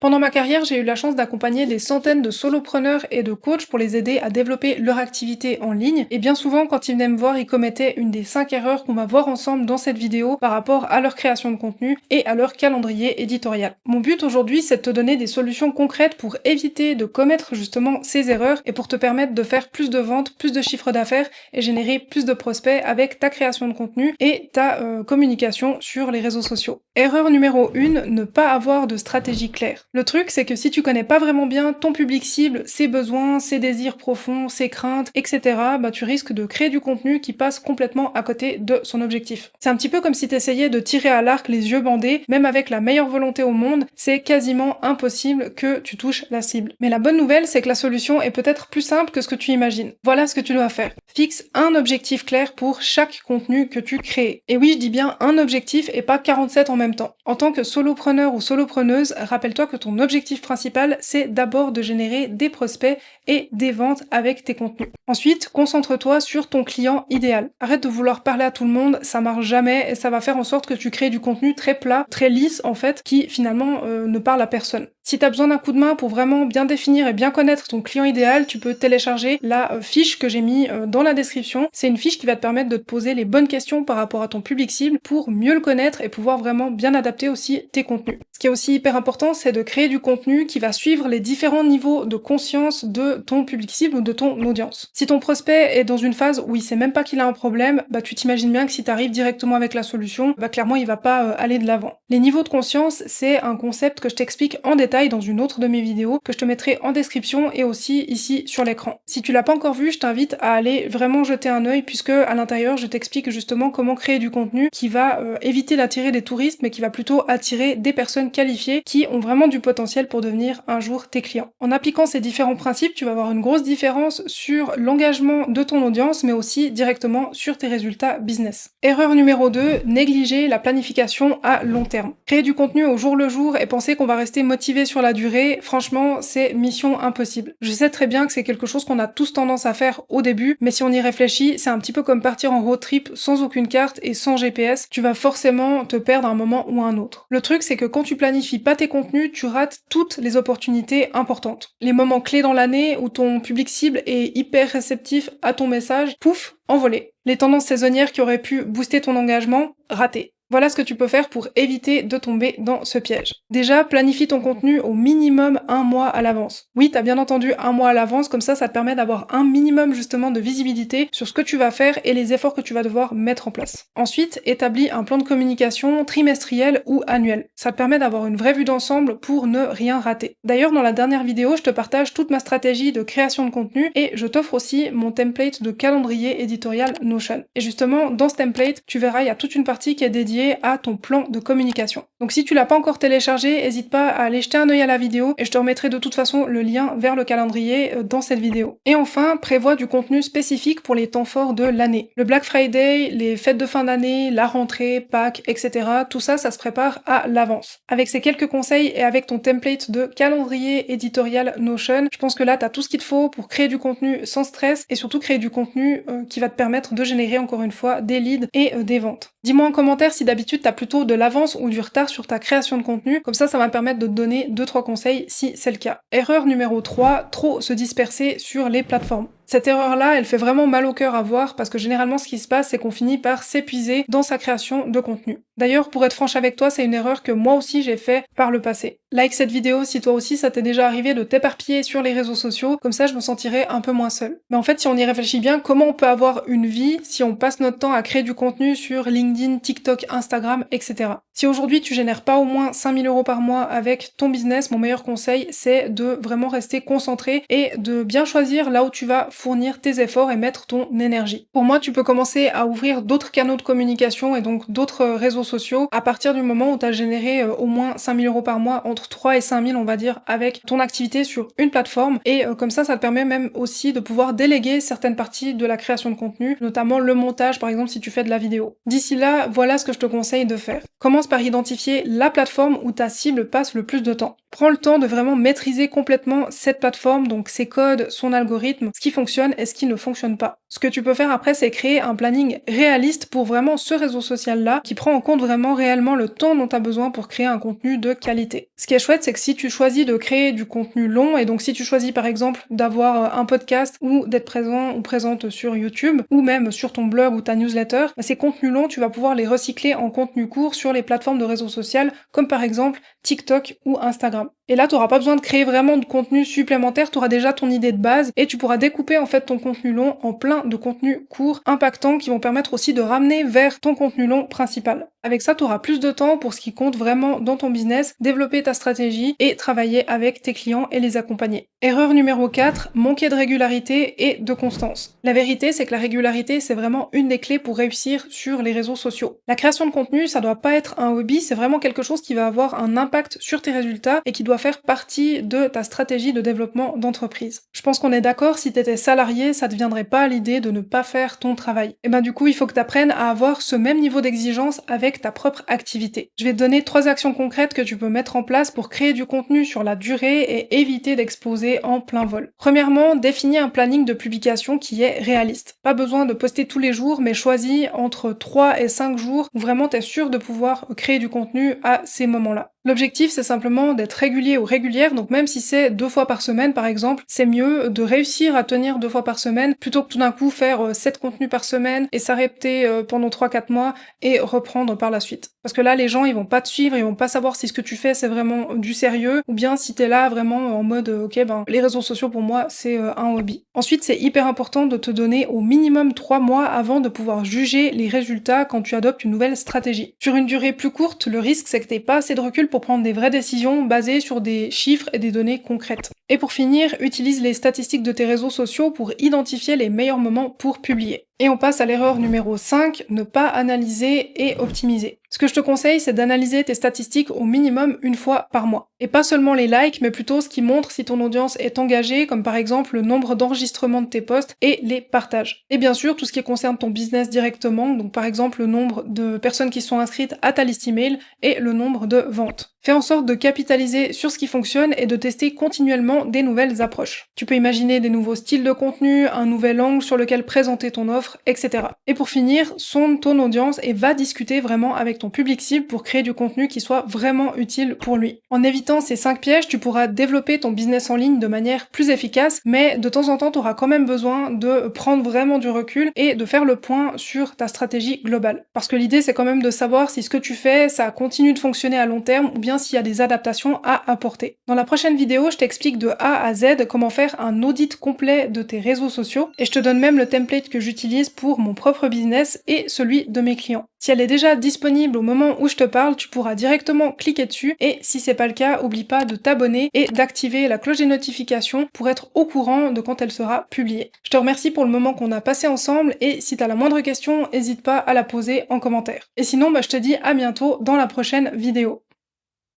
Pendant ma carrière, j'ai eu la chance d'accompagner des centaines de solopreneurs et de coachs pour les aider à développer leur activité en ligne. Et bien souvent, quand ils venaient me voir, ils commettaient une des 5 erreurs qu'on va voir ensemble dans cette vidéo par rapport à leur création de contenu et à leur calendrier éditorial. Mon but aujourd'hui, c'est de te donner des solutions concrètes pour éviter de commettre justement ces erreurs et pour te permettre de faire plus de ventes, plus de chiffre d'affaires et générer plus de prospects avec ta création de contenu et ta communication sur les réseaux sociaux. Erreur numéro 1, ne pas avoir de stratégie claire. Le truc, c'est que si tu connais pas vraiment bien ton public cible, ses besoins, ses désirs profonds, ses craintes, etc., tu risques de créer du contenu qui passe complètement à côté de son objectif. C'est un petit peu comme si t'essayais de tirer à l'arc les yeux bandés, même avec la meilleure volonté au monde, c'est quasiment impossible que tu touches la cible. Mais la bonne nouvelle, c'est que la solution est peut-être plus simple que ce que tu imagines. Voilà ce que tu dois faire. Fixe un objectif clair pour chaque contenu que tu crées. Et oui, je dis bien un objectif et pas 47 en même temps. En tant que solopreneur ou solopreneuse, rappelle-toi que ton objectif principal, c'est d'abord de générer des prospects et des ventes avec tes contenus. Ensuite, concentre-toi sur ton client idéal. Arrête de vouloir parler à tout le monde, ça marche jamais et ça va faire en sorte que tu crées du contenu très plat, très lisse en fait, qui finalement ne parle à personne. Si tu as besoin d'un coup de main pour vraiment bien définir et bien connaître ton client idéal, tu peux télécharger la fiche que j'ai mis dans la description. C'est une fiche qui va te permettre de te poser les bonnes questions par rapport à ton public cible pour mieux le connaître et pouvoir vraiment bien adapter aussi tes contenus. Ce qui est aussi hyper important, c'est de créer du contenu qui va suivre les différents niveaux de conscience de ton public cible ou de ton audience. Si ton prospect est dans une phase où il sait même pas qu'il a un problème, tu t'imagines bien que si tu arrives directement avec la solution, clairement il va pas aller de l'avant. Les niveaux de conscience, c'est un concept que je t'explique en détail dans une autre de mes vidéos que je te mettrai en description et aussi ici sur l'écran. Si tu l'as pas encore vu, je t'invite à aller vraiment jeter un œil puisque à l'intérieur je t'explique justement comment créer du contenu qui va éviter d'attirer des touristes mais qui va plutôt attirer des personnes qualifiées qui ont vraiment du potentiel pour devenir un jour tes clients. En appliquant ces différents principes, tu vas avoir une grosse différence sur l'engagement de ton audience mais aussi directement sur tes résultats business. Erreur numéro 2, négliger la planification à long terme. Créer du contenu au jour le jour et penser qu'on va rester motivé sur la durée, franchement, c'est mission impossible. Je sais très bien que c'est quelque chose qu'on a tous tendance à faire au début, mais si on y réfléchit, c'est un petit peu comme partir en road trip sans aucune carte et sans GPS, tu vas forcément te perdre à un moment ou à un autre. Le truc, c'est que quand tu planifies pas tes contenus, tu rates toutes les opportunités importantes. Les moments clés dans l'année où ton public cible est hyper réceptif à ton message, pouf, envolé. Les tendances saisonnières qui auraient pu booster ton engagement, raté. Voilà ce que tu peux faire pour éviter de tomber dans ce piège. Déjà, planifie ton contenu au minimum 1 mois à l'avance. Oui, t'as bien entendu 1 mois à l'avance, comme ça te permet d'avoir un minimum justement de visibilité sur ce que tu vas faire et les efforts que tu vas devoir mettre en place. Ensuite, établis un plan de communication trimestriel ou annuel. Ça te permet d'avoir une vraie vue d'ensemble pour ne rien rater. D'ailleurs, dans la dernière vidéo, je te partage toute ma stratégie de création de contenu et je t'offre aussi mon template de calendrier éditorial Notion. Et justement, dans ce template, tu verras, il y a toute une partie qui est dédiée à ton plan de communication. Donc si tu l'as pas encore téléchargé, n'hésite pas à aller jeter un œil à la vidéo et je te remettrai de toute façon le lien vers le calendrier dans cette vidéo. Et enfin, prévois du contenu spécifique pour les temps forts de l'année. Le Black Friday, les fêtes de fin d'année, la rentrée, Pâques, etc. Tout ça, ça se prépare à l'avance. Avec ces quelques conseils et avec ton template de calendrier éditorial Notion, je pense que là, tu as tout ce qu'il te faut pour créer du contenu sans stress et surtout créer du contenu qui va te permettre de générer encore une fois des leads et des ventes. Dis-moi en commentaire si d'habitude t'as plutôt de l'avance ou du retard sur ta création de contenu, comme ça va me permettre de te donner 2-3 conseils si c'est le cas. Erreur numéro 3, trop se disperser sur les plateformes. Cette erreur-là, elle fait vraiment mal au cœur à voir parce que généralement ce qui se passe, c'est qu'on finit par s'épuiser dans sa création de contenu. D'ailleurs, pour être franche avec toi, c'est une erreur que moi aussi j'ai fait par le passé. Like cette vidéo si toi aussi ça t'est déjà arrivé de t'éparpiller sur les réseaux sociaux, comme ça je me sentirais un peu moins seule. Mais en fait, si on y réfléchit bien, comment on peut avoir une vie si on passe notre temps à créer du contenu sur LinkedIn, TikTok, Instagram, etc. Si aujourd'hui tu génères pas au moins 5 000 € par mois avec ton business, mon meilleur conseil c'est de vraiment rester concentré et de bien choisir là où tu vas fournir tes efforts et mettre ton énergie. Pour moi, tu peux commencer à ouvrir d'autres canaux de communication et donc d'autres réseaux sociaux à partir du moment où tu as généré au moins 5 000 € par mois, entre 3 et 5 000 on va dire, avec ton activité sur une plateforme et comme ça te permet même aussi de pouvoir déléguer certaines parties de la création de contenu, notamment le montage par exemple si tu fais de la vidéo. D'ici là, voilà ce que je te conseille de faire. Commence par identifier la plateforme où ta cible passe le plus de temps. Prends le temps de vraiment maîtriser complètement cette plateforme, donc ses codes, son algorithme, ce qui fonctionne et ce qui ne fonctionne pas. Ce que tu peux faire après, c'est créer un planning réaliste pour vraiment ce réseau social-là, qui prend en compte vraiment réellement le temps dont tu as besoin pour créer un contenu de qualité. Ce qui est chouette, c'est que si tu choisis de créer du contenu long, et donc si tu choisis par exemple d'avoir un podcast ou d'être présent ou présente sur YouTube, ou même sur ton blog ou ta newsletter, ces contenus longs, tu vas pouvoir les recycler en contenu court sur les plateformes de réseau social, comme par exemple TikTok ou Instagram. Et là, tu n'auras pas besoin de créer vraiment de contenu supplémentaire, tu auras déjà ton idée de base et tu pourras découper en fait ton contenu long en plein de contenus courts, impactants, qui vont permettre aussi de ramener vers ton contenu long principal. Avec ça, tu auras plus de temps pour ce qui compte vraiment dans ton business, développer ta stratégie et travailler avec tes clients et les accompagner. Erreur numéro 4, manquer de régularité et de constance. La vérité, c'est que la régularité, c'est vraiment une des clés pour réussir sur les réseaux sociaux. La création de contenu, ça doit pas être un hobby, c'est vraiment quelque chose qui va avoir un impact sur tes résultats et qui doit faire partie de ta stratégie de développement d'entreprise. Je pense qu'on est d'accord, si t'étais salarié, ça te viendrait pas à l'idée de ne pas faire ton travail. Et ben du coup, il faut que tu apprennes à avoir ce même niveau d'exigence avec ta propre activité. Je vais te donner 3 actions concrètes que tu peux mettre en place pour créer du contenu sur la durée et éviter d'exploser en plein vol. Premièrement, définis un planning de publication qui est réaliste. Pas besoin de poster tous les jours, mais choisis entre 3 et 5 jours où vraiment t'es sûr de pouvoir créer du contenu à ces moments-là. L'objectif, c'est simplement d'être régulier ou régulière, donc même si c'est 2 fois par semaine par exemple, c'est mieux de réussir à tenir 2 fois par semaine plutôt que tout d'un coup faire 7 contenus par semaine et s'arrêter pendant 3-4 mois et reprendre par la suite. Parce que là, les gens, ils vont pas te suivre, ils vont pas savoir si ce que tu fais c'est vraiment du sérieux ou bien si t'es là vraiment en mode ok, ben les réseaux sociaux pour moi c'est un hobby. Ensuite, c'est hyper important de te donner au minimum 3 mois avant de pouvoir juger les résultats quand tu adoptes une nouvelle stratégie. Sur une durée plus courte, le risque c'est que t'aies pas assez de recul pour prendre des vraies décisions basées sur des chiffres et des données concrètes. Et pour finir, utilise les statistiques de tes réseaux sociaux pour identifier les meilleurs moments pour publier. Et on passe à l'erreur numéro 5, ne pas analyser et optimiser. Ce que je te conseille, c'est d'analyser tes statistiques au minimum une fois par mois. Et pas seulement les likes, mais plutôt ce qui montre si ton audience est engagée, comme par exemple le nombre d'enregistrements de tes posts et les partages. Et bien sûr, tout ce qui concerne ton business directement, donc par exemple le nombre de personnes qui sont inscrites à ta liste email et le nombre de ventes. Fais en sorte de capitaliser sur ce qui fonctionne et de tester continuellement des nouvelles approches. Tu peux imaginer des nouveaux styles de contenu, un nouvel angle sur lequel présenter ton offre, etc. Et pour finir, sonde ton audience et va discuter vraiment avec ton public cible pour créer du contenu qui soit vraiment utile pour lui. En évitant ces 5 pièges, tu pourras développer ton business en ligne de manière plus efficace, mais de temps en temps, tu auras quand même besoin de prendre vraiment du recul et de faire le point sur ta stratégie globale. Parce que l'idée, c'est quand même de savoir si ce que tu fais, ça continue de fonctionner à long terme ou bien s'il y a des adaptations à apporter. Dans la prochaine vidéo, je t'explique de A à Z comment faire un audit complet de tes réseaux sociaux et je te donne même le template que j'utilise pour mon propre business et celui de mes clients. Si elle est déjà disponible au moment où je te parle, tu pourras directement cliquer dessus et si c'est pas le cas, oublie pas de t'abonner et d'activer la cloche des notifications pour être au courant de quand elle sera publiée. Je te remercie pour le moment qu'on a passé ensemble et si t'as la moindre question, n'hésite pas à la poser en commentaire. Et sinon, je te dis à bientôt dans la prochaine vidéo.